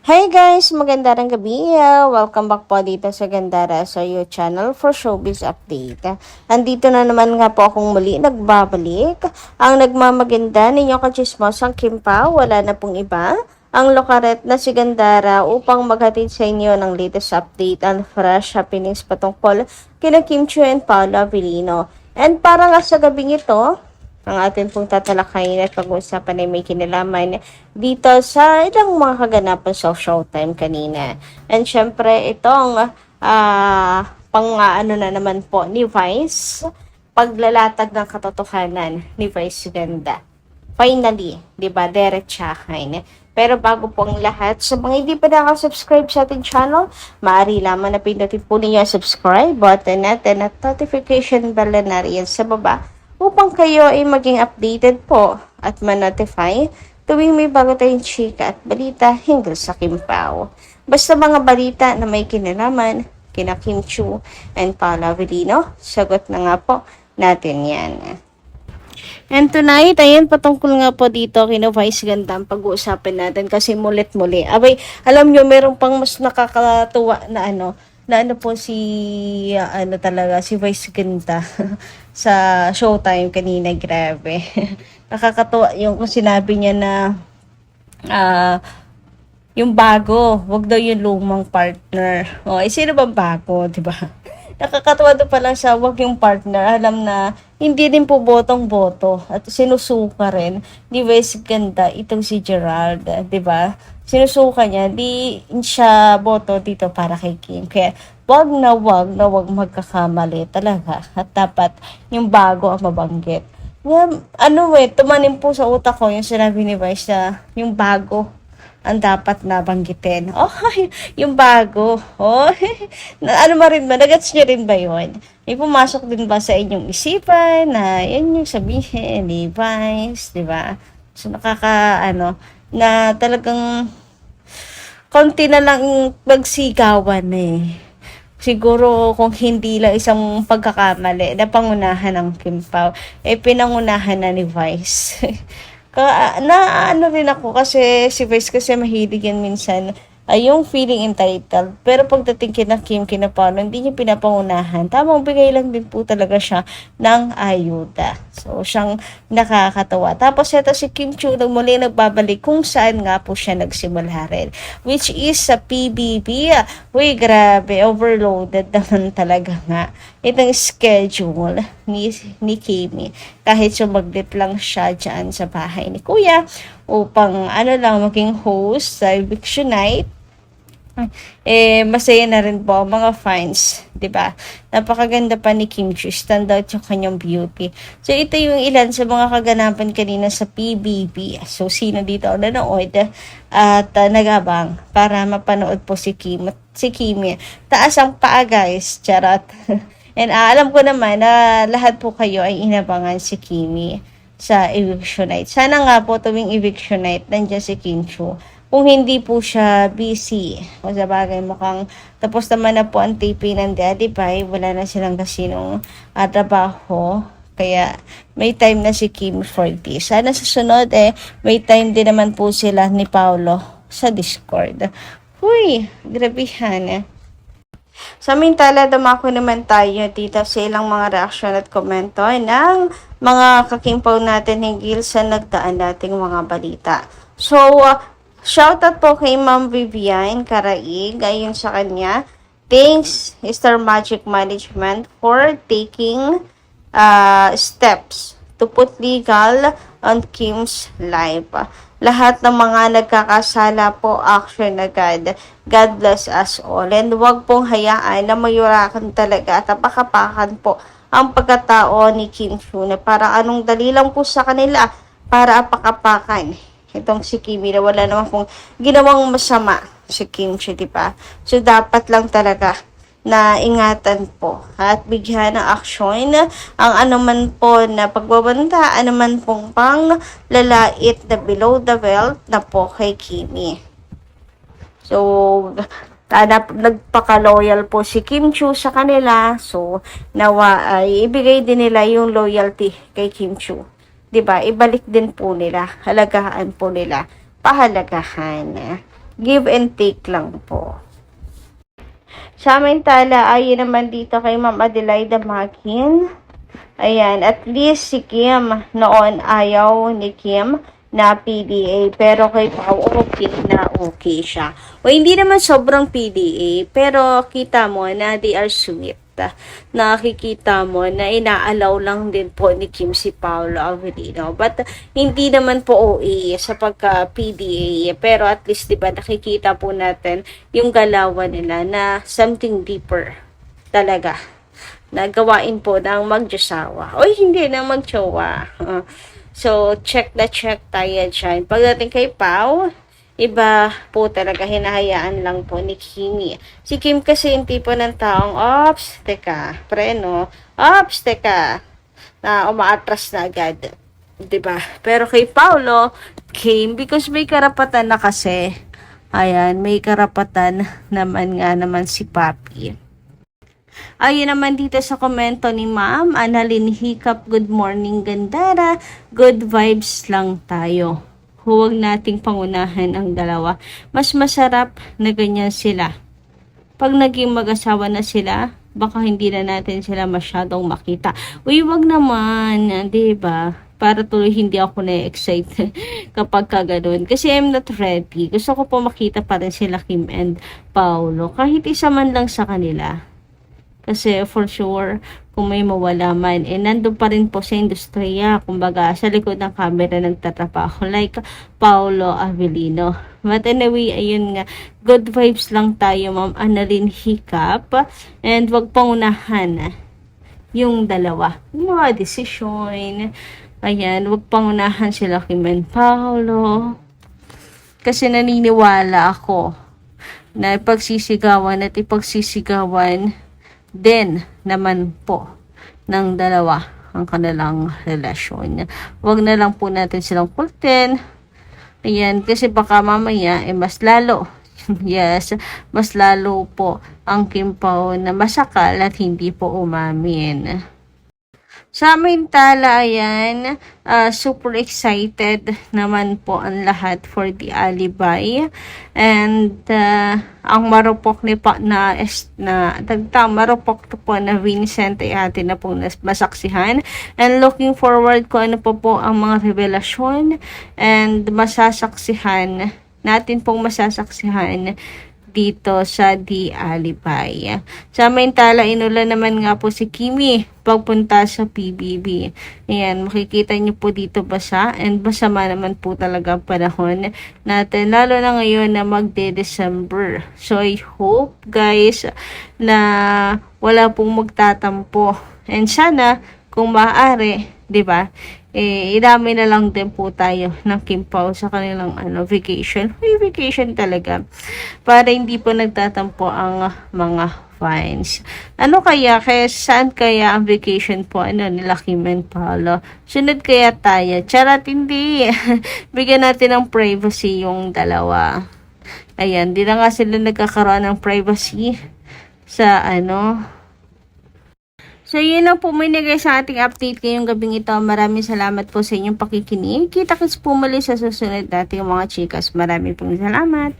Hey guys! Magandang gabi. Welcome back po dito sa Gandara sa your channel for showbiz update. Andito na naman nga po akong muli nagbabalik. Ang nagmamaganda ninyo kachismosang Kim Pao, wala na pong iba. Ang lokaret na si Gandara upang maghatid sa inyo ng latest update and fresh happenings patungkol kina Kim Chiu and Paolo Avellino. And para nga sa gabing ito, ang atin pong tatalakayin at pag-uusapan ay may kinalaman dito sa ilang mga kaganapan sa Showtime kanina. And syempre, itong pang-ano na naman po ni Vice, paglalatag ng katotohanan ni Vice Ganda. Finally, di ba, diretsahin. Pero bago po ang lahat, sa mga hindi pa nakasubscribe sa ating channel, maaari lamang na pindutin po ninyo ang subscribe button natin at notification bell na riyan sa baba upang kayo ay maging updated po at ma-notify tuwing may bago tayong chika at balita hinggil sa Kim Pao. Basta mga balita na may kinalaman, kina Kim Chiu and Paolo Avellino, sagot na nga po natin yan. And tonight, ayan, patungkol nga po dito kina Vice Ganda ang pag-uusapan natin kasi mulit-muli. Abay, alam nyo, meron pang mas nakakatuwa na po si si Vice Ganda sa Showtime kanina, grabe. Nakakatuwa yung kung sinabi niya na yung bago, wag daw yung lumang partner. O, sino bang bago, di ba? Nakakatuwa doon pa lang siya, wag yung partner. Alam na, hindi din po botong-boto. At sinusuka rin ni Vice Ganda itong si Gerald, di ba? Sinusuka niya, di siya boto dito para kay Kim. Kaya, wag na wag magkakamali talaga. At dapat yung bago ang mabanggit. Tumanim po sa utak ko yung sinabi ni Vice na yung bago ang dapat nabanggitin. Oh, yung bago. Oh, nagets niyo rin ba yun? May pumasok din ba sa inyong isipan na yan yung sabihin ni Vice, di ba? So, na talagang konti na lang magsigawan eh. Siguro kung hindi lang isang pagkakamali na pangunahan ng Kim Pao, pinangunahan na ni Vice. Rin ako kasi si Vice kasi mahilig yan minsan ay yung feeling entitled. Pero pagdating kina Kim, kina Paolo, hindi niya pinapangunahan. Tamang bigay lang din po talaga siya ng ayuda. So, siyang nakakatawa. Tapos ito si Kim Chiu muli nagbabalik kung saan nga po siya nagsimula rin. Which is sa PBB. Uy, grabe. Overloaded naman talaga nga. Itong schedule ni Kimi. Kahit sumaglit lang siya dyan sa bahay ni Kuya upang maging host sa eviction night. Masaya na rin po mga fans, 'di ba? Napakaganda pa ni Kim Chiu, stand out yung kanyang beauty. So ito yung ilan sa mga kaganapan kanina sa PBB. So sino dito nanood at nagabang para mapanood po si Kim at si Kimi. Taas ang paa, guys, charot. And alam ko naman na lahat po kayo ay inabangan si Kimi sa eviction night. Sana nga po tuwing eviction night nandiyan si Kim Chiu. Kung hindi po siya busy, o sa bagay mukhang tapos naman na po ang taping ng Daddy Pai, wala na silang kasinong trabaho, kaya may time na si Kim for this. Sana sa sunod may time din naman po sila ni Paolo sa Discord. Huy, grabihan. Samantala, dumako naman tayo dito sa ilang mga reaction at komento ng mga kakimpaw natin hinggil sa nagdaan nating mga balita. So, shoutout po kay Ma'am Vivian Karaig, ayon sa kanya. Thanks, Mr. Magic Management, for taking steps to put legal on Kim's life. Lahat ng mga nagkakasala po, action agad. God bless us all. And huwag pong hayaan na mayurakan talaga at apakapakan po ang pagkatao ni Kim Chiu na para anong dali lang po sa kanila para apakapakan itong si Kimi na wala naman pong ginawang masama si Kim Chiu, diba? So, dapat lang talaga na ingatan po at bigyan ng aksyon ang anuman po na pagbabanta, anuman pong pang lalait na below the belt na po kay Kimi. So, nagpaka-loyal po si Kim Chiu sa kanila. So, nawa ay ibigay din nila yung loyalty kay Kim Chiu. 'Di ba? Ibalik din po nila, halagahan po nila, pahalagahan. Give and take lang po. Samantala, ayon naman dito kay Ma'am Adelaida Makin. Ayan, at least si Kim noon ayaw ni Kim na PDA. Pero kay Pao, okay siya. O hindi naman sobrang PDA, pero kita mo na they are sweet. Nakikita mo na inaalaw lang din po ni Kim si Paolo Avellino. But hindi naman po OA sa pagka-PDA. Pero at least diba nakikita po natin yung galawan nila na something deeper talaga. Nagawain po ng magjosawa. O hindi na magjowa. So, check tayo dyan. Pagdating kay Pao, iba po talaga, hinahayaan lang po ni Kimi. Si Kim kasi yung tipo ng taong, ops, teka, preno, ops, teka, na umaatras na agad. Diba? Pero kay Paolo, Kim, because may karapatan na kasi, ayan, may karapatan naman nga naman si Papi. Ayun naman dito sa komento ni Ma'am Annalyn Hiccup, good morning Gandara, good vibes lang tayo. Huwag nating pangunahan ang dalawa. Mas masarap na ganyan sila. Pag naging mag-asawa na sila, baka hindi na natin sila masyadong makita. Uy, wag naman, diba? Para tuloy hindi ako na-excite kapag kaganoon. Kasi I'm not ready. Gusto ko po makita pa rin sila Kim and Paolo. Kahit isa man lang sa kanila. Kasi for sure, kung may mawala man, nandun pa rin po sa industriya, kumbaga, sa likod ng camera nagtatrabaho, like Paolo Avellino. But anyway, ayun nga, good vibes lang tayo, Ma'am Annalyn Hiccup, and wag pangunahan yung dalawa. Yung mga desisyon, ayan, wag pangunahan sila Kim and Paolo. Kasi naniniwala ako na ipagsisigawan din naman po ng dalawa ang kanilang relasyon. Huwag na lang po natin silang kultin. Ayan, kasi baka mamaya mas lalo. Yes, mas lalo po ang Kim Pao na masakal at hindi po umamin. Samantala, ayan, super excited naman po ang lahat for the alibay. And ang marupok ni pa marupok po na Vincent ay atin na pong masaksihan. And looking forward ko ano po ang mga revelasyon and natin pong masasaksihan dito sa The Alibay. Samantala, inulan naman nga po si Kimi pagpunta sa PBB. Ayan, makikita niyo po dito basa, and masama naman po talaga ang panahon natin, lalo na ngayon na magde-December. So, I hope guys na wala pong magtatampo. And sana, kung maaari, di ba? Idami na lang din po tayo ng Kim Pao sa kanilang vacation. Vacation talaga. Para hindi po nagtatampo ang mga fans. Saan kaya ang vacation po nila Kim and Paolo? Sunod kaya tayo? Charat, hindi. Bigyan natin ng privacy yung dalawa. Ayan, di na nga sila nagkakaroon ng privacy sa So, yun lang po muna guys sa ating update ngayong gabing ito. Maraming salamat po sa inyong pakikinig. Kita-kits po muli sa susunod nating mga chikas. Maraming pong salamat.